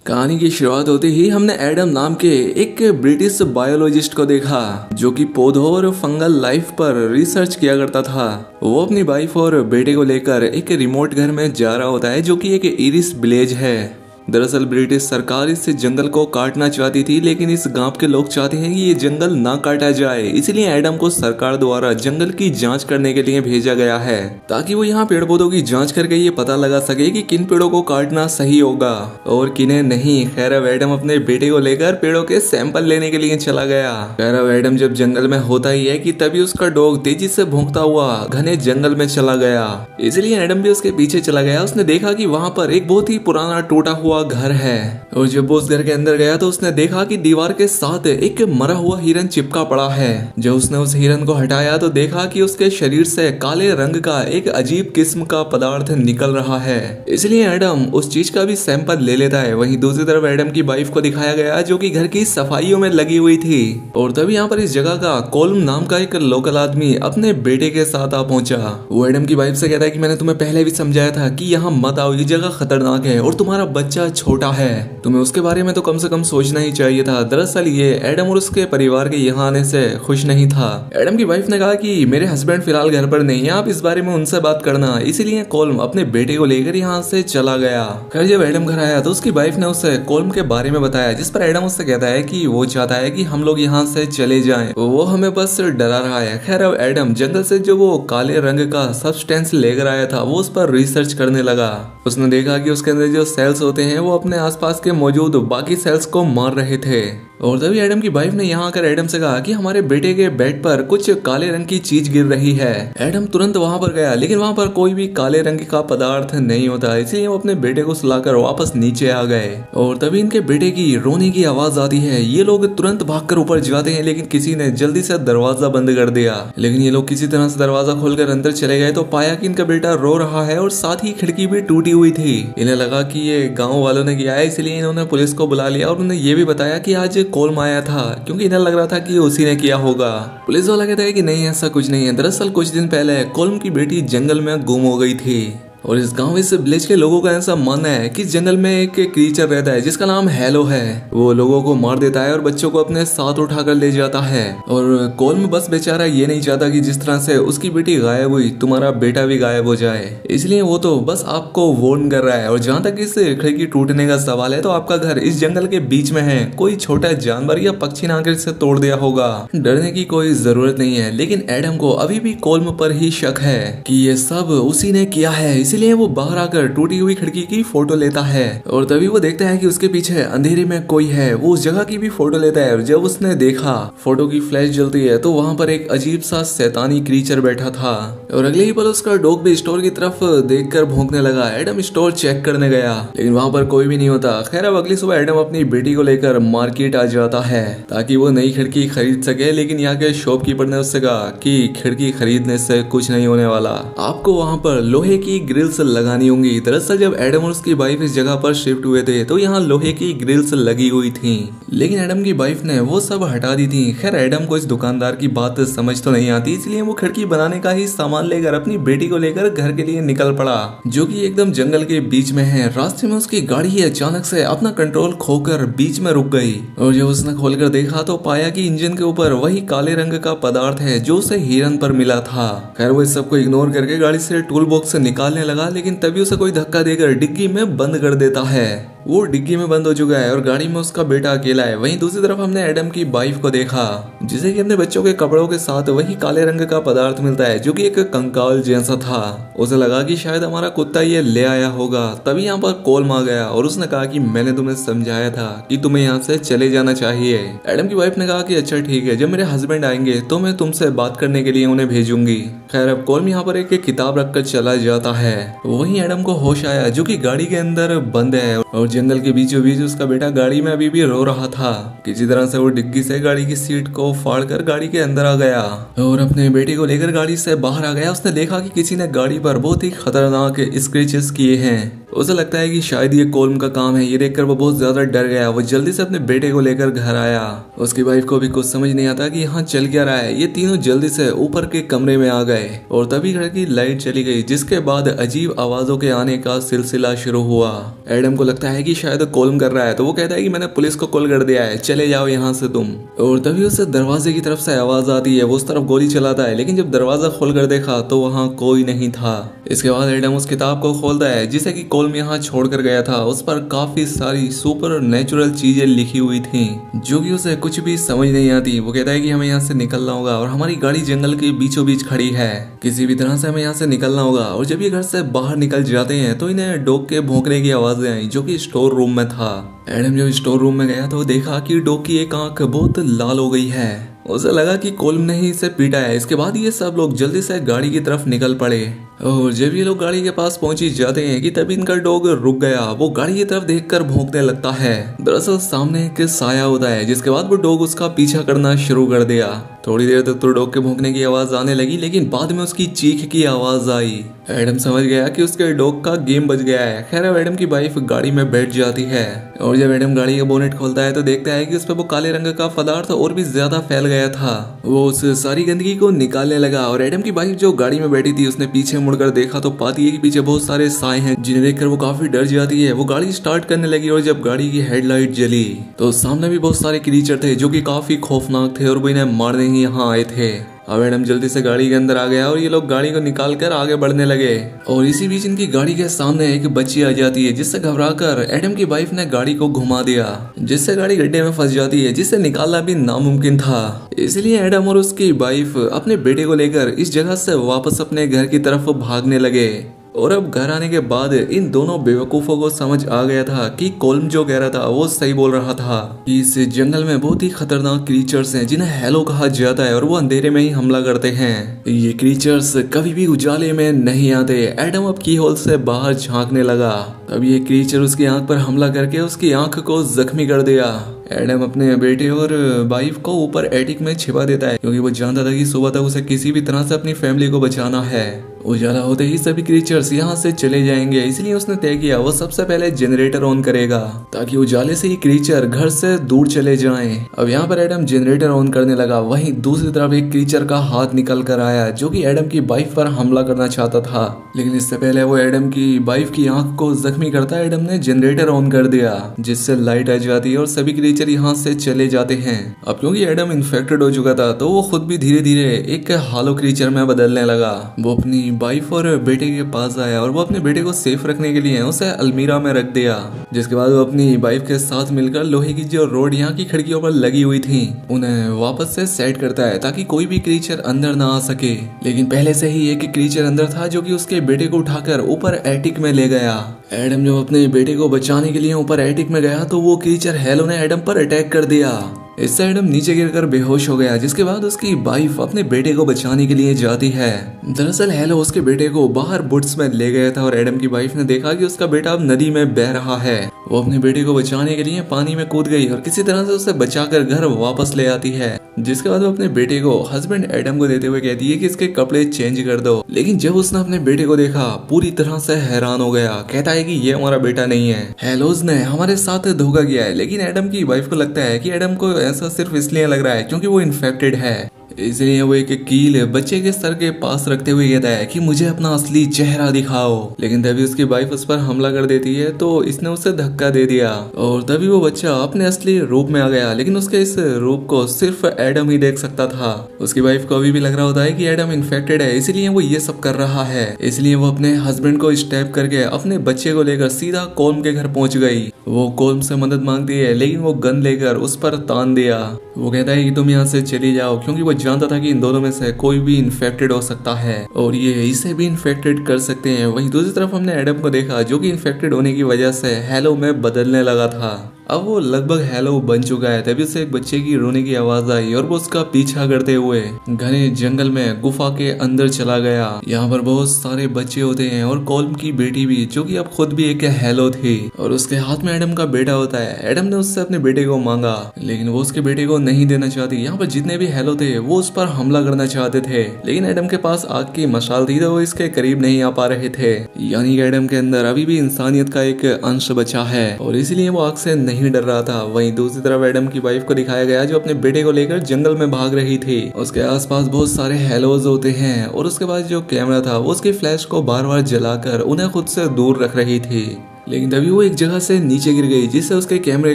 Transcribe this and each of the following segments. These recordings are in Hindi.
कहानी की शुरुआत होते ही हमने एडम नाम के एक ब्रिटिश बायोलॉजिस्ट को देखा जो कि पौधों और फंगल लाइफ पर रिसर्च किया करता था। वो अपनी वाइफ और बेटे को लेकर एक रिमोट घर में जा रहा होता है जो कि एक इरिस विलेज है। दरअसल ब्रिटिश सरकार इस जंगल को काटना चाहती थी, लेकिन इस गांव के लोग चाहते हैं कि ये जंगल ना काटा जाए, इसलिए एडम को सरकार द्वारा जंगल की जांच करने के लिए भेजा गया है ताकि वो यहाँ पेड़ पौधों की जांच करके ये पता लगा सके कि किन पेड़ों को काटना सही होगा और किन्हें नहीं। खैर अब एडम अपने बेटे को लेकर पेड़ों के सैंपल लेने के लिए चला गया। खैर अब एडम जब जंगल में होता ही है कि तभी उसका डॉग तेजी से भौंकता हुआ घने जंगल में चला गया, इसलिए एडम भी उसके पीछे चला गया। उसने देखा कि वहाँ पर एक बहुत ही पुराना टूटा हुआ घर है और जब वो उस घर के अंदर गया तो उसने देखा कि दीवार के साथ एक मरा हुआ हिरन चिपका पड़ा है। जब उसने उस हिरन को हटाया तो देखा कि उसके शरीर से काले रंग का एक अजीब किस्म का पदार्थ निकल रहा है, इसलिए एडम उस चीज का भी सैंपल ले लेता है। वहीं दूसरी तरफ एडम की वाइफ को दिखाया गया जो कि घर की सफाइयों में लगी हुई थी और तभी यहाँ पर इस जगह का कोल्म नाम का एक लोकल आदमी अपने बेटे के साथ आ पहुंचा। वो एडम की वाइफ से कहता है कि मैंने तुम्हें पहले भी समझाया था कि यहाँ मत आओ, ये जगह खतरनाक है और तुम्हारा बच्चा छोटा है, तुम्हें उसके बारे में तो कम से कम सोचना ही चाहिए था। दरअसल ये एडम और उसके परिवार के यहाँ आने से खुश नहीं था। एडम की वाइफ ने कहा कि मेरे हस्बैंड फिलहाल घर पर नहीं है, आप इस बारे में उनसे बात करना, इसीलिए कोल्म अपने बेटे को लेकर यहाँ से चला गया। खैर जब एडम घर आया तो उसकी वाइफ ने उसे कोल्म के बारे में बताया, जिस पर एडम उससे कहता है कि वो चाहता है कि हम लोग यहाँ से चले जाएं, वो हमें बस डरा रहा है। खैर अब एडम जंगल से जो वो काले रंग का सब्सटेंस लेकर आया था वो उस पर रिसर्च करने लगा। उसने देखा कि उसके अंदर जो सेल्स होते हैं वो अपने आसपास के मौजूद बाकी सेल्स को मार रहे थे और तभी एडम की वाइफ ने यहाँ आकर एडम से कहा कि हमारे बेटे के बेड पर कुछ काले रंग की चीज गिर रही है। एडम तुरंत वहां पर गया लेकिन वहां पर कोई भी काले रंग का पदार्थ नहीं होता, इसलिए वो अपने बेटे को सुलाकर वापस नीचे आ गए और तभी इनके बेटे की रोने की आवाज आती है। ये लोग तुरंत भागकर ऊपर जाते हैं लेकिन किसी ने जल्दी से दरवाजा बंद कर दिया। लेकिन ये लोग किसी तरह से दरवाजा खोलकर अंदर चले गए तो पाया कि इनका बेटा रो रहा है और साथ ही खिड़की भी टूटी हुई थी। इन्हें लगा कि ये गाँव वालों ने किया है, इसलिए इन्होंने पुलिस को बुला लिया और उन्हें ये भी बताया कि आज कोल्म आया था, क्योंकि इन्हें लग रहा था कि उसी ने किया होगा। पुलिस वाला कहता है कि नहीं ऐसा कुछ नहीं है, दरअसल कुछ दिन पहले कोल्म की बेटी जंगल में गुम हो गई थी और इस गांव इस विलेज के लोगों का ऐसा मानना है कि जंगल में एक क्रीचर रहता है जिसका नाम हेलो है। वो लोगों को मार देता है और बच्चों को अपने साथ उठाकर ले जाता है और कोल्म बस बेचारा ये नहीं चाहता कि जिस तरह से उसकी बेटी गायब हुई तुम्हारा बेटा भी गायब हो जाए, इसलिए वो तो बस आपको वार्न कर रहा है। और जहाँ तक इस खिड़की टूटने का सवाल है तो आपका घर इस जंगल के बीच में है, कोई छोटा जानवर या पक्षी ना आकर इसे तोड़ दिया होगा, डरने की कोई जरूरत नहीं है। लेकिन एडम को अभी भी कोल्म पर ही शक है कि ये सब उसी ने किया है, इसलिए वो बाहर आकर टूटी हुई खिड़की की फोटो लेता है और तभी वो देखता है कि उसके पीछे अंधेरे में कोई है। वो उस जगह की भी फोटो लेता है और जब उसने देखा फोटो की फ्लैश जलती है तो वहां पर एक अजीब सा शैतानी क्रीचर बैठा था और अगले ही पल उसका डॉग भी स्टोर की तरफ देखकर भौंकने लगा। एडम स्टोर चेक करने गया लेकिन वहां पर कोई भी नहीं होता। खैर अब अगली सुबह एडम अपनी बेटी को लेकर मार्केट आ जाता है ताकि वो नई खिड़की खरीद सके, लेकिन यहाँ के शॉपकीपर ने उससे कहा कि खिड़की खरीदने से कुछ नहीं होने वाला, आपको वहां पर लोहे की ग्रिल्स लगानी होंगी। दरअसल जब एडम और उसकी वाइफ इस जगह पर शिफ्ट हुए थे तो यहाँ लोहे की ग्रिल्स लगी हुई थी, लेकिन एडम की वाइफ ने वो सब हटा दी थी। खैर एडम को इस दुकानदार की बात समझ तो नहीं आती, इसलिए वो खिड़की बनाने का ही सामान लेकर अपनी बेटी को लेकर घर के लिए निकल पड़ा जो कि एकदम जंगल के बीच में है। रास्ते में उसकी गाड़ी अचानक से अपना कंट्रोल खोकर बीच में रुक गई और जब उसने खोलकर देखा तो पाया कि इंजन के ऊपर वही काले रंग का पदार्थ है जो उसे हिरन पर मिला था। खैर वो इस सबको इग्नोर करके गाड़ी से टूल बॉक्स से निकालने लगा, लेकिन तभी उसे कोई धक्का देकर डिग्गी में बंद कर देता है। वो डिग्गी में बंद हो चुका है और गाड़ी में उसका बेटा अकेला है। वहीं दूसरी तरफ हमने एडम की वाइफ को देखा जिसे कि अपने बच्चों के कपड़ों के साथ वही काले रंग का पदार्थ मिलता है जो कि एक कंकाल जैसा था। उसे लगा कि शायद हमारा कुत्ता ये ले आया होगा। तभी यहाँ पर कोल्म आ गया और उसने कहा कि मैंने तुम्हें समझाया था कि तुम्हें यहाँ से चले जाना चाहिए। एडम की वाइफ ने कहा कि अच्छा ठीक है, जब मेरे हस्बैंड आएंगे तो मैं तुमसे बात करने के लिए उन्हें भेजूंगी। खैर अब कोल्म यहाँ पर एक किताब रखकर चला जाता है। वहीं एडम को होश आया जो कि गाड़ी के अंदर बंद है और जंगल के बीचों बीच उसका बेटा गाड़ी में अभी भी रो रहा था। किसी तरह से वो डिग्गी से गाड़ी की सीट को फाड़कर गाड़ी के अंदर आ गया और अपने बेटे को लेकर गाड़ी से बाहर आ गया। उसने देखा कि किसी ने गाड़ी पर बहुत ही खतरनाक स्क्रैचेस किए हैं उसे लगता है कि शायद ये कोल्म का काम है। ये देखकर वो बहुत ज्यादा डर गया। वो जल्दी से अपने बेटे को लेकर घर आया। उसकी वाइफ को भी कुछ समझ नहीं आता कि यहाँ चल क्या रहा है। ये तीनों जल्दी से ऊपर के कमरे में आ गए और तभी घर की लाइट चली गई, जिसके बाद अजीब आवाजों के आने का सिलसिला शुरू हुआ। एडम को लगता है कि शायद कोल्म कर रहा है, तो वो कहता है कि मैंने पुलिस को कॉल कर दिया है, चले जाओ यहाँ से तुम। और तभी उसे दरवाजे की तरफ से आवाज आती है। वो उस तरफ गोली चलाता है, लेकिन जब दरवाजा खोल कर देखा तो वहाँ कोई नहीं था। इसके बाद एडम उस किताब को खोलता है जिसे कि कोल्म यहाँ छोड़ कर गया था। उस पर काफी सारी सुपर नेचुरल चीजें लिखी हुई थी जो कि उसे कुछ भी समझ नहीं आती। वो कहता है कि हमें यहाँ से निकलना होगा और हमारी गाड़ी जंगल के बीचों बीच खड़ी है, किसी भी तरह से हमें यहाँ से निकलना होगा। और जब ये घर से बाहर निकल जाते हैं तो इन्हें डॉग के भौंकने की आवाजें आई जो कि स्टोर रूम में था। एडम जब स्टोर रूम में गया तो देखा कि डॉग की एक आंख बहुत लाल हो गई है। उसे लगा कि कोल्म ने ही इसे पीटा है। इसके बाद ये सब लोग जल्दी से गाड़ी की तरफ निकल पड़े और जब ये लोग गाड़ी के पास पहुंची जाते हैं कि तभी इनका डॉग रुक गया। वो गाड़ी की तरफ देखकर भौंकने लगता है। दरअसल सामने एक साया होता है, जिसके बाद वो डॉग उसका पीछा करना शुरू कर दिया। थोड़ी देर तक तो डॉग के भौंकने की आवाज आने लगी, लेकिन बाद में उसकी चीख की आवाज आई। एडम समझ गया कि उसके डॉग का गेम बच गया है। खैर अब एडम की वाइफ गाड़ी में बैठ जाती है और जब एडम गाड़ी का बोनेट खोलता है तो देखता है कि उस पर वो काले रंग का पदार्थ और भी ज्यादा फैल गया था। वो उस सारी गंदगी को निकालने लगा और एडम की वाइफ जो गाड़ी में बैठी थी उसने पीछे मुड़कर देखा तो पाती है कि पीछे बहुत सारे साए हैं, जिन्हें देखकर वो काफी डर जाती है। वो गाड़ी स्टार्ट करने लगी और जब गाड़ी की हेडलाइट जली तो सामने भी बहुत सारे क्रीचर थे जो कि काफी खौफनाक थे और वो इन्हें मारने ही यहाँ आए थे। अब एडम जल्दी से गाड़ी के अंदर आ गया और ये लोग गाड़ी को निकाल कर आगे बढ़ने लगे और इसी बीच इनकी गाड़ी के सामने एक बच्ची आ जाती है, जिससे घबराकर एडम की वाइफ ने गाड़ी को घुमा दिया, जिससे गाड़ी गड्ढे में फंस जाती है, जिसे निकालना भी नामुमकिन था। इसलिए एडम और उसकी वाइफ अपने बेटे को लेकर इस जगह से वापस अपने घर की तरफ भागने लगे। और अब घर आने के बाद इन दोनों बेवकूफों को समझ आ गया था कि कोल्म जो कह रहा था वो सही बोल रहा था कि इस जंगल में बहुत ही खतरनाक क्रीचर्स हैं जिन्हें हेलो कहा जाता है और वो अंधेरे में ही हमला करते हैं। ये क्रीचर्स कभी भी उजाले में नहीं आते। एडम अब की होल से बाहर झांकने लगा, तब ये क्रीचर उसकी आंख पर हमला करके उसकी आंख को जख्मी कर दिया। एडम अपने बेटे और वाइफ को ऊपर एटिक में छिपा देता है क्योंकि वो जानता था कि सुबह तक उसे किसी भी तरह से अपनी फैमिली को बचाना है। उजाला होते ही सभी क्रीचर्स यहाँ से चले जाएंगे, इसलिए उसने तय किया वो सबसे पहले जनरेटर ऑन करेगा ताकि उजाले से ही क्रीचर घर से दूर चले जाएं। अब यहाँ पर एडम जनरेटर ऑन करने लगा, वहीं दूसरी तरफ एक क्रीचर का हाथ निकल कर आया जो कि एडम की वाइफ पर हमला करना चाहता था, लेकिन इससे पहले वो एडम की वाइफ की आंख को जख्मी करता एडम ने जनरेटर ऑन कर दिया, जिससे लाइट आ जाती है और सभी क्रीचर यहाँ से चले जाते हैं। अब क्योंकि एडम इन्फेक्टेड हो चुका था तो वो खुद भी धीरे धीरे एक हालो क्रीचर में बदलने लगा। वो अपनी वाइफ और बेटे के पास आया और वो अपने बेटे को सेफ रखने के लिए उसे अलमीरा में रख दिया, जिसके बाद वो अपनी वाइफ के साथ मिलकर लोहे की जो रोड यहाँ की खिड़कियों पर लगी हुई थी उन्हें वापस से सेट करता है ताकि कोई भी क्रीचर अंदर ना आ सके। लेकिन पहले से ही एक क्रीचर अंदर था जो कि उसके बेटे को उठाकर ऊपर एटिक में ले गया। एडम जब अपने बेटे को बचाने के लिए ऊपर एटिक में गया तो वो क्रीचर हेलो ने एडम पर अटैक कर दिया। इससे एडम नीचे गिरकर बेहोश हो गया, जिसके बाद उसकी वाइफ अपने बेटे को बचाने के लिए जाती है। दरअसल हेलो उसके बेटे को बाहर बुट्स में ले गया था और एडम की वाइफ ने देखा कि उसका बेटा अब नदी में बह रहा है। वो अपने बेटे को बचाने के लिए पानी में कूद गई और किसी तरह से उसे बचाकर घर वापस ले आती है, जिसके बाद वो अपने बेटे को हस्बैंड एडम को देते हुए कहती है कि इसके कपड़े चेंज कर दो। लेकिन जब उसने अपने बेटे को देखा पूरी तरह से हैरान हो गया, कहता है कि ये हमारा बेटा नहीं है, हेलोज ने हमारे साथ धोखा किया है। लेकिन एडम की वाइफ को लगता है कि एडम को ऐसा सिर्फ इसलिए लग रहा है क्योंकि वो इन्फेक्टेड है, इसलिए वो एक कील बच्चे के सर के पास रखते हुए कहता है कि मुझे अपना असली चेहरा दिखाओ। लेकिन तभी उसकी वाइफ उस पर हमला कर देती है तो इसने उसे धक्का दे दिया और तभी वो बच्चा अपने असली रूप में आ गया। लेकिन उसके इस रूप को सिर्फ एडम ही देख सकता था। उसकी वाइफ को अभी भी लग रहा होता है कि एडम इन्फेक्टेड है, इसलिए वो ये सब कर रहा है। इसलिए वो अपने हस्बैंड को स्टैप करके अपने बच्चे को लेकर सीधा कोल्म के घर पहुंच गई। वो कोल्म से मदद मांगती है लेकिन वो गन लेकर उस पर तान दिया। वो कहता है कि तुम यहाँ से चली जाओ, क्योंकि वो जानता था कि इन दोनों में से कोई भी इन्फेक्टेड हो सकता है और ये इसे भी इन्फेक्टेड कर सकते हैं। वहीं दूसरी तरफ हमने एडम को देखा जो कि इन्फेक्टेड होने की वजह से हेलो में बदलने लगा था। अब वो लगभग हेलो बन चुका है। तभी उसे एक बच्चे की रोने की आवाज आई और वो उसका पीछा करते हुए घने जंगल में गुफा के अंदर चला गया। यहाँ पर बहुत सारे बच्चे होते हैं और कॉल्म की बेटी भी, जो कि अब खुद भी एक हेलो थी, और उसके हाथ में एडम का बेटा होता है। एडम ने उससे अपने बेटे को मांगा, लेकिन वो उसके बेटे को नहीं देना चाहती। यहाँ पर जितने भी हेलो थे वो उस पर हमला करना चाहते थे, लेकिन एडम के पास आग की मशाल थी तो वो इसके करीब नहीं आ पा रहे थे। यानी कि एडम के अंदर अभी भी इंसानियत का एक अंश बचा है और इसीलिए वो आग से नहीं डर रहा था। वहीं दूसरी तरफ एडम की वाइफ को दिखाया गया जो अपने बेटे को लेकर जंगल में भाग रही थी। उसके आसपास बहुत सारे हेलोज होते हैं और उसके बाद जो कैमरा था वो उसकी फ्लैश को बार बार जलाकर उन्हें खुद से दूर रख रही थी। लेकिन तभी वो एक जगह से नीचे गिर गई, जिससे उसके कैमरे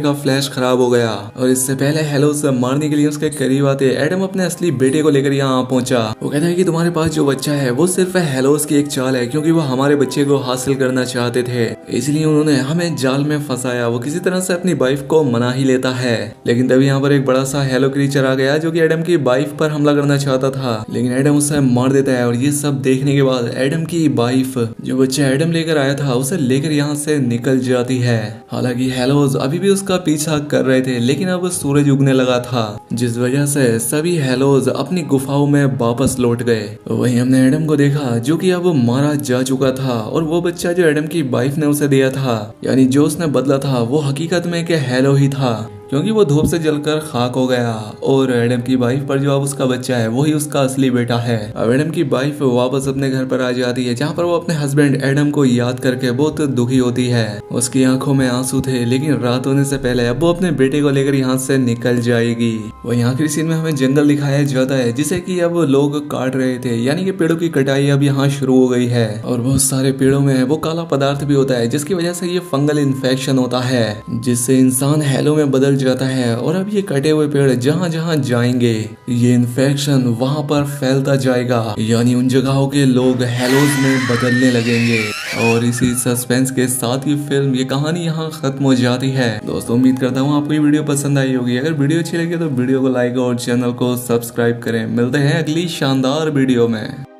का फ्लैश खराब हो गया। और इससे पहले हेलो से मारने के लिए उसके करीब आते एडम अपने असली बेटे को लेकर यहाँ पहुंचा। वो कहता है कि तुम्हारे पास जो बच्चा है वो सिर्फ हेलोस की एक चाल है, क्योंकि वो हमारे बच्चे को हासिल करना चाहते थे, इसलिए उन्होंने हमें जाल में फंसाया। वो किसी तरह से अपनी वाइफ को मना ही लेता है। लेकिन तभी यहाँ पर एक बड़ा सा हेलो क्रीचर आ गया जो कि एडम की वाइफ पर हमला करना चाहता था, लेकिन एडम उसे मार देता है। और ये सब देखने के बाद एडम की वाइफ जो बच्चा एडम लेकर आया था उसे लेकर यहाँ से निकल जाती है। हालांकि हेलोज अभी भी उसका पीछा कर रहे थे, लेकिन अब सूरज उगने लगा था, जिस वजह से सभी हेलोज अपनी गुफाओं में वापस लौट गए। वहीं हमने एडम को देखा जो कि अब मारा जा चुका था, और वो बच्चा जो एडम की वाइफ ने उसे दिया था, यानी जो उसने बदला था, वो हकीकत में एक हेलो ही था, क्योंकि वो धूप से जलकर खाक हो गया। और एडम की वाइफ पर जो अब उसका बच्चा है वही उसका असली बेटा है। अब एडम की वाइफ वापस अपने घर पर आ जाती है, जहाँ पर वो अपने हस्बैंड एडम को याद करके बहुत दुखी होती है। उसकी आंखों में आंसू थे, लेकिन रात होने से पहले अब वो अपने बेटे को लेकर यहाँ से निकल जाएगी। वही आखिरी सीन में हमें जंगल दिखाया जाता है, जिसे कि अब लोग काट रहे थे, यानी कि पेड़ों की कटाई अब यहाँ शुरू हो गई है। और बहुत सारे पेड़ों में वो काला पदार्थ भी होता है, जिसकी वजह से ये फंगल इन्फेक्शन होता है, जिससे इंसान हेलो में बदल जाता है। और अब ये कटे हुए पेड़ जहाँ जहाँ जाएंगे ये इन्फेक्शन वहां पर फैलता जाएगा, यानी उन जगहों के लोग हेलोज में बदलने लगेंगे। और इसी सस्पेंस के साथ ही फिल्म, ये कहानी यहाँ खत्म हो जाती है। दोस्तों उम्मीद करता हूँ आपको ये वीडियो पसंद आई होगी। अगर वीडियो अच्छी लगी तो वीडियो को लाइक और चैनल को सब्सक्राइब करें। मिलते हैं अगली शानदार वीडियो में।